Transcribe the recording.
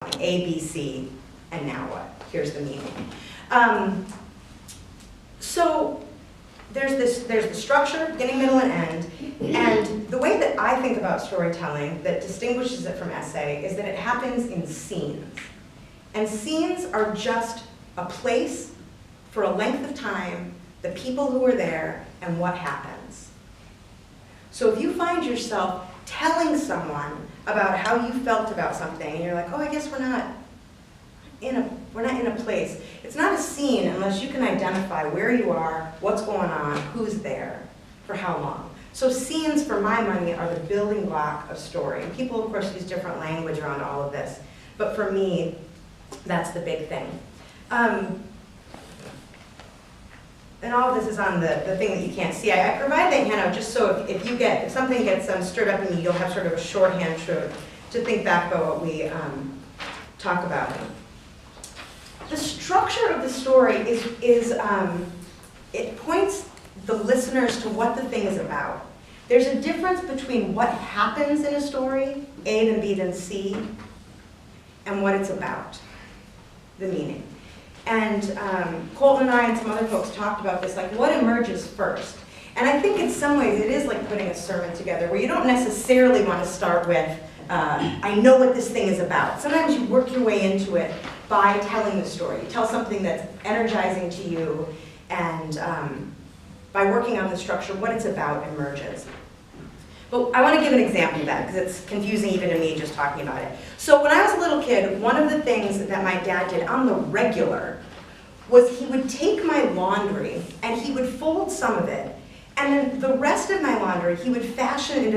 A, B, C, and now what? Here's the meaning. So there's the structure, beginning, middle, and end. And the way that I think about storytelling that distinguishes it from essay is that it happens in scenes. And scenes are just a place for a length of time, the people who are there, and what happens. So if you find yourself telling someone about how you felt about something, and you're like, oh, I guess we're not in a place. It's not a scene unless you can identify where you are, what's going on, who's there, for how long. So scenes, for my money, are the building block of story. And people, of course, use different language around all of this. But for me, that's the big thing. And all of this is on the thing that you can't see. I provide that handout just so if something gets stirred up in you, you'll have sort of a shorthand to think back about what we talk about. The structure of the story it points the listeners to what the thing is about. There's a difference between what happens in a story, A then B then C, and what it's about, the meaning. And Colton and I and some other folks talked about this, like what emerges first. And I think in some ways it is like putting a sermon together where you don't necessarily want to start with, I know what this thing is about. Sometimes you work your way into it by telling the story. You tell something that's energizing to you, and by working on the structure, what it's about emerges. But I want to give an example of that because it's confusing even to me just talking about it. So when I was a little kid, one of the things that my dad did on the regular was he would take my laundry and he would fold some of it, and then the rest of my laundry he would fashion into